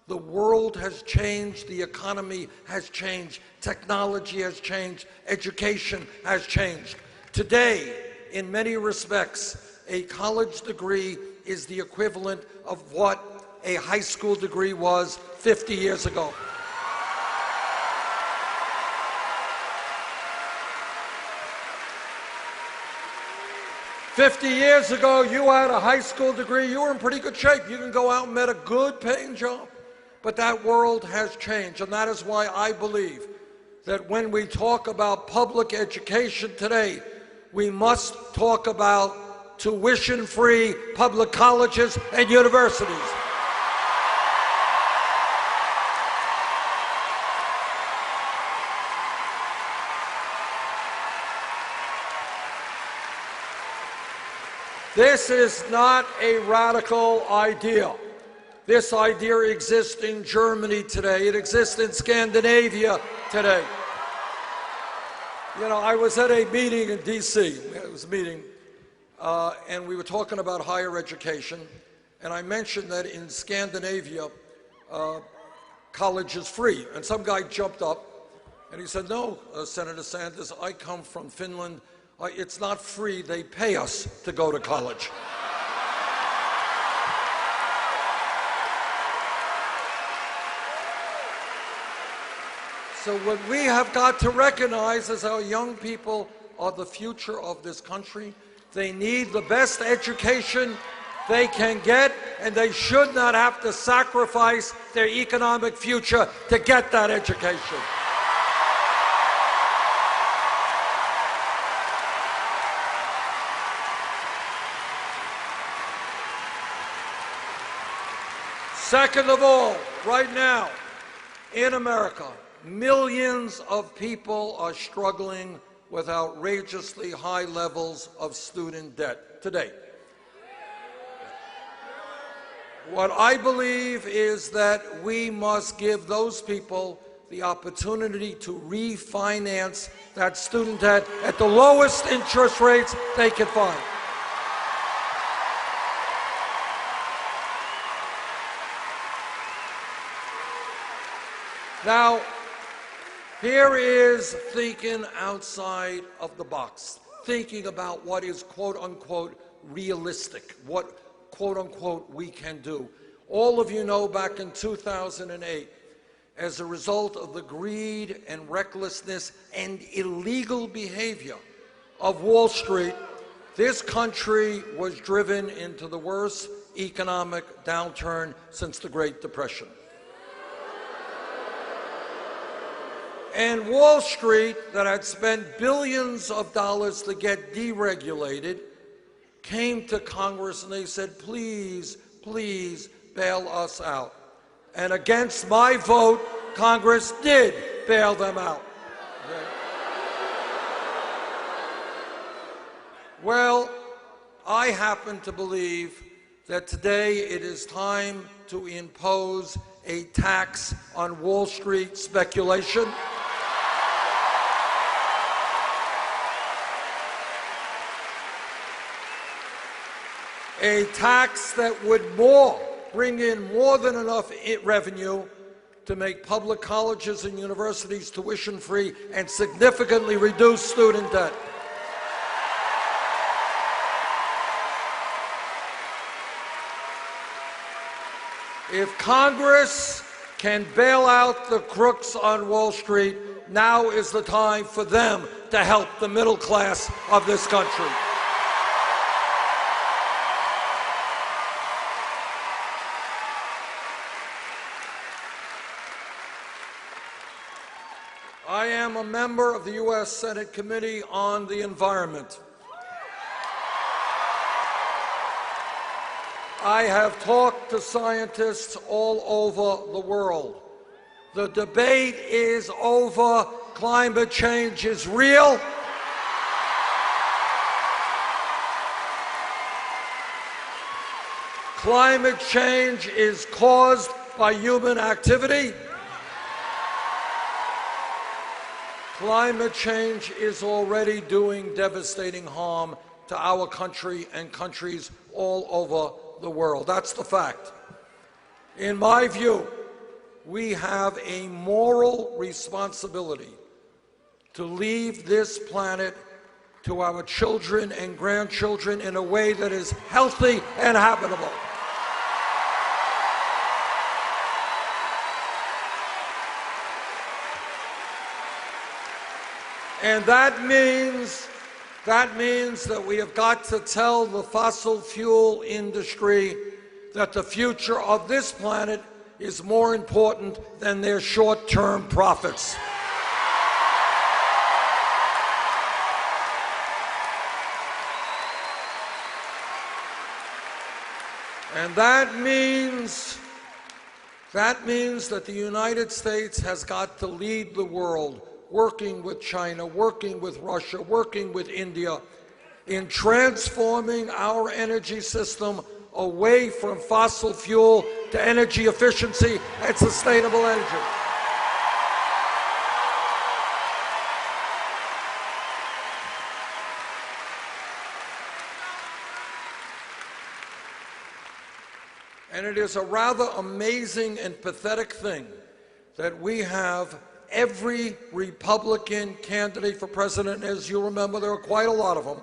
The world has changed, the economy has changed, technology has changed, education has changed. Today, in many respects, a college degree is the equivalent of what a high school degree was 50 years ago. "50 years ago, you had a high school degree, you were in pretty good shape. You can go out and get a good paying job." But that world has changed, and that is why I believe that when we talk about public education today, we must talk about tuition-free public colleges and universities. This is not a radical idea. This idea exists in Germany today. It exists in Scandinavia today. You know, I was at a meeting in D.C. It was a meeting, and we were talking about higher education, and I mentioned that in Scandinavia, college is free. And some guy jumped up, and he said, "No, Senator Sanders, I come from Finland. It's not free. They pay us to go to college." So what we have got to recognize is our young people are the future of this country. They need the best education they can get, and they should not have to sacrifice their economic future to get that education. Second of all, right now, in America, millions of people are struggling with outrageously high levels of student debt today. What I believe is that we must give those people the opportunity to refinance that student debt at the lowest interest rates they can find. Now, here is thinking outside of the box, thinking about what is quote-unquote realistic, what quote-unquote we can do. All of you know back in 2008, as a result of the greed and recklessness and illegal behavior of Wall Street, this country was driven into the worst economic downturn since the Great Depression. And Wall Street, that had spent billions of dollars to get deregulated, came to Congress and they said, "Please, please bail us out." And against my vote, Congress did bail them out. Okay. Well, I happen to believe that today it is time to impose a tax on Wall Street speculation. A tax that would bring in more than enough revenue to make public colleges and universities tuition-free and significantly reduce student debt. If Congress can bail out the crooks on Wall Street, now is the time for them to help the middle class of this country. I am a member of the U.S. Senate Committee on the Environment. I have talked to scientists all over the world. The debate is over. Climate change is real. Climate change is caused by human activity. Climate change is already doing devastating harm to our country and countries all over the world. That's the fact. In my view, we have a moral responsibility to leave this planet to our children and grandchildren in a way that is healthy and habitable. And that means that we have got to tell the fossil fuel industry that the future of this planet is more important than their short-term profits. And that means that the United States has got to lead the world, working with China, working with Russia, working with India, in transforming our energy system away from fossil fuel to energy efficiency and sustainable energy. And it is a rather amazing and pathetic thing that we have every Republican candidate for president, as you remember, there are quite a lot of them,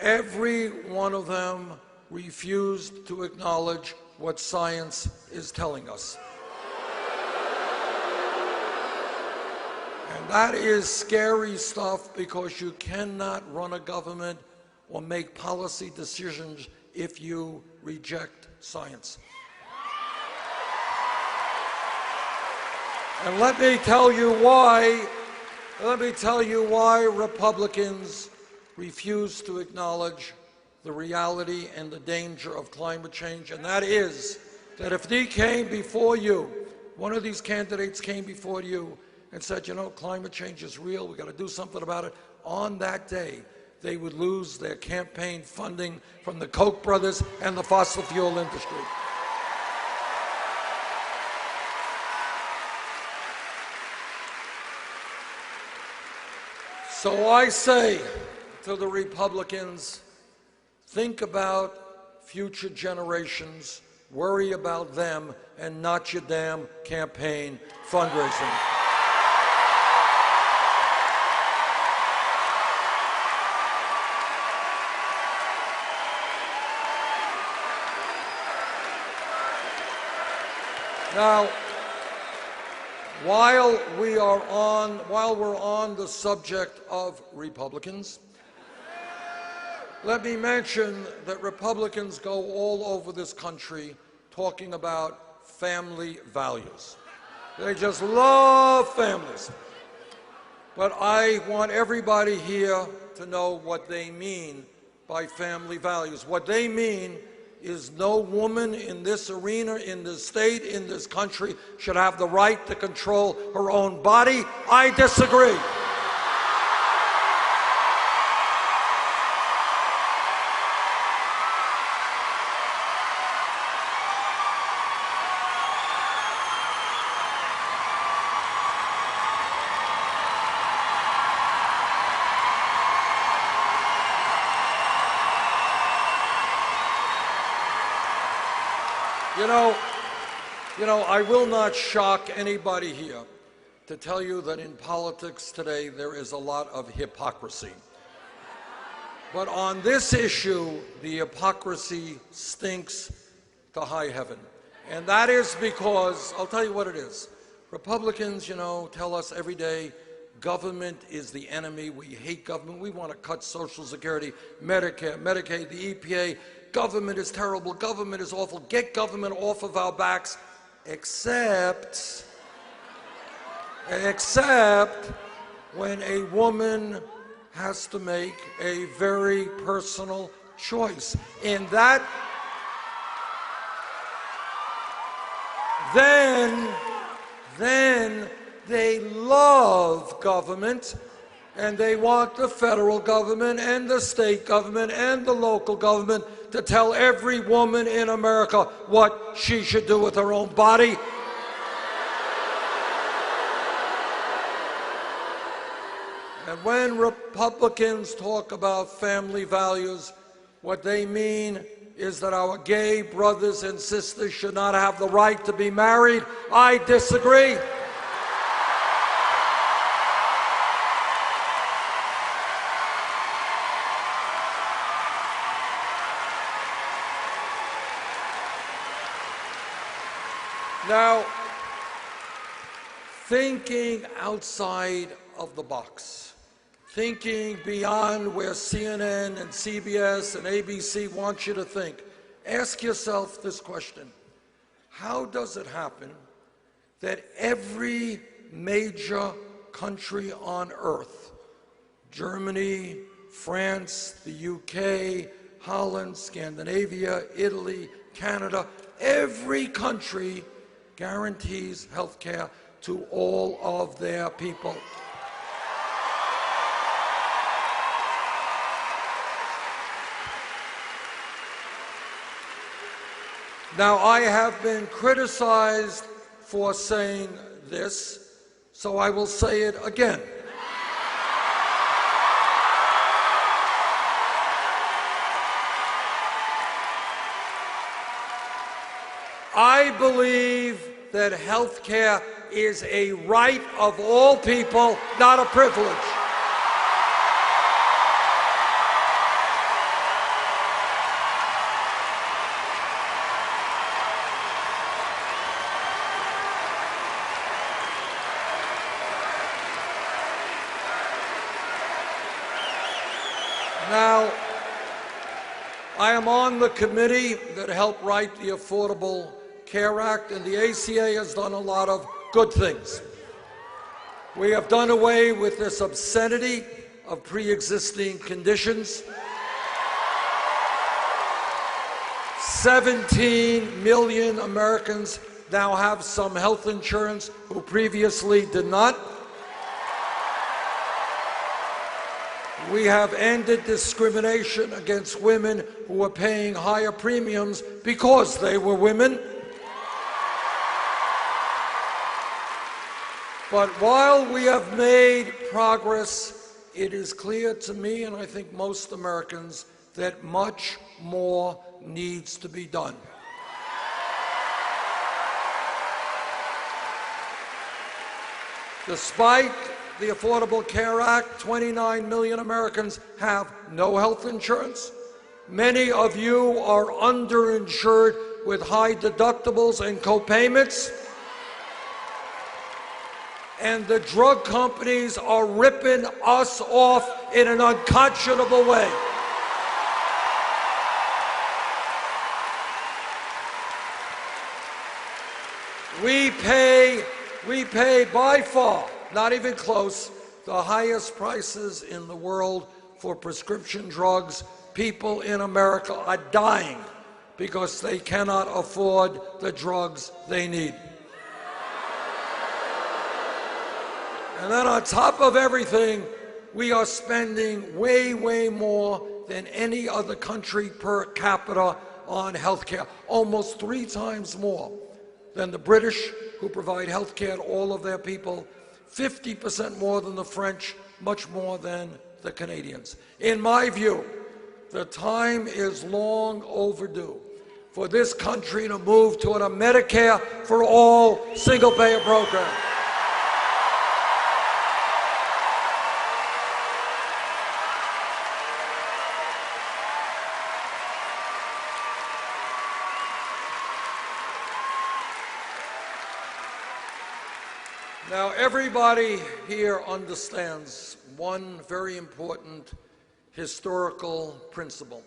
every one of them refused to acknowledge what science is telling us. And that is scary stuff, because you cannot run a government or make policy decisions if you reject science. And let me tell you why Republicans refuse to acknowledge the reality and the danger of climate change. And that is that if they came before you, one of these candidates came before you and said, you know, climate change is real, we got to do something about it, on that day, they would lose their campaign funding from the Koch brothers and the fossil fuel industry. So I say to the Republicans, think about future generations, worry about them, and not your damn campaign fundraising. Now, while we're on the subject of Republicans, let me mention that Republicans go all over this country talking about family values. They just love families. But I want everybody here to know what they mean by family values. What they mean is no woman in this arena, in this state, in this country should have the right to control her own body. I disagree. You know, I will not shock anybody here to tell you that in politics today there is a lot of hypocrisy. But on this issue, the hypocrisy stinks to high heaven. And that is because, I'll tell you what it is. Republicans, you know, tell us every day, government is the enemy. We hate government. We want to cut Social Security, Medicare, Medicaid, the EPA. Government is terrible. Government is awful. Get government off of our backs, except when a woman has to make a very personal choice. In that, then they love government, and they want the federal government and the state government and the local government to tell every woman in America what she should do with her own body. And when Republicans talk about family values, what they mean is that our gay brothers and sisters should not have the right to be married. I disagree. Now, thinking outside of the box, thinking beyond where CNN and CBS and ABC want you to think, ask yourself this question: how does it happen that every major country on earth, Germany, France, the UK, Holland, Scandinavia, Italy, Canada, every country guarantees health care to all of their people? Now, I have been criticized for saying this, so I will say it again. I believe that health care is a right of all people, not a privilege. Now, I am on the committee that helped write the Affordable Care Act, and the ACA has done a lot of good things. We have done away with this obscenity of pre-existing conditions. 17 million Americans now have some health insurance who previously did not. We have ended discrimination against women who were paying higher premiums because they were women. But while we have made progress, it is clear to me, and I think most Americans, that much more needs to be done. Despite the Affordable Care Act, 29 million Americans have no health insurance. Many of you are underinsured with high deductibles and co-payments. And the drug companies are ripping us off in an unconscionable way. We pay by far, not even close, the highest prices in the world for prescription drugs. People in America are dying because they cannot afford the drugs they need. And then on top of everything, we are spending way, way more than any other country per capita on health care, almost 3 times more than the British, who provide health care to all of their people, 50% more than the French, much more than the Canadians. In my view, the time is long overdue for this country to move toward a Medicare for all single-payer program. Now, everybody here understands one very important historical principle,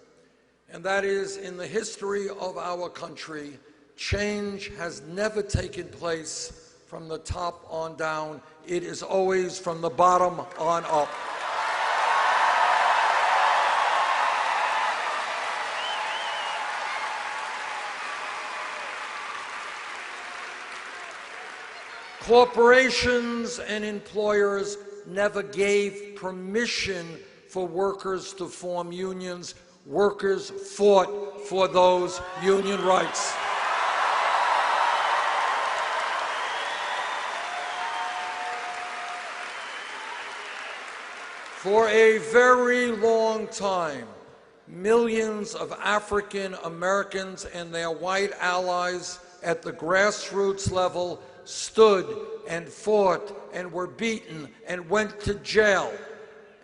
and that is, in the history of our country, change has never taken place from the top on down. It is always from the bottom on up. Corporations and employers never gave permission for workers to form unions. Workers fought for those union rights. For a very long time, millions of African Americans and their white allies at the grassroots level stood and fought and were beaten and went to jail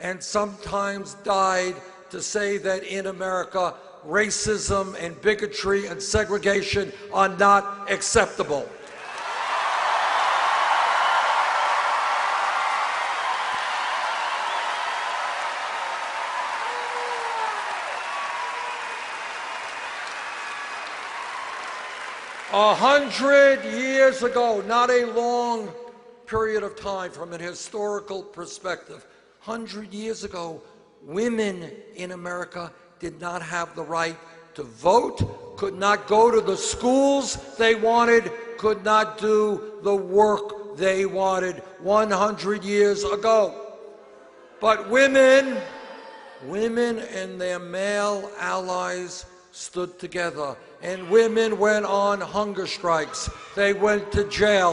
and sometimes died to say that in America, racism and bigotry and segregation are not acceptable. 100 years ago, not a long period of time from an historical perspective, 100 years ago, women in America did not have the right to vote, could not go to the schools they wanted, could not do the work they wanted 100 years ago. But women and their male allies stood together, and women went on hunger strikes. They went to jail.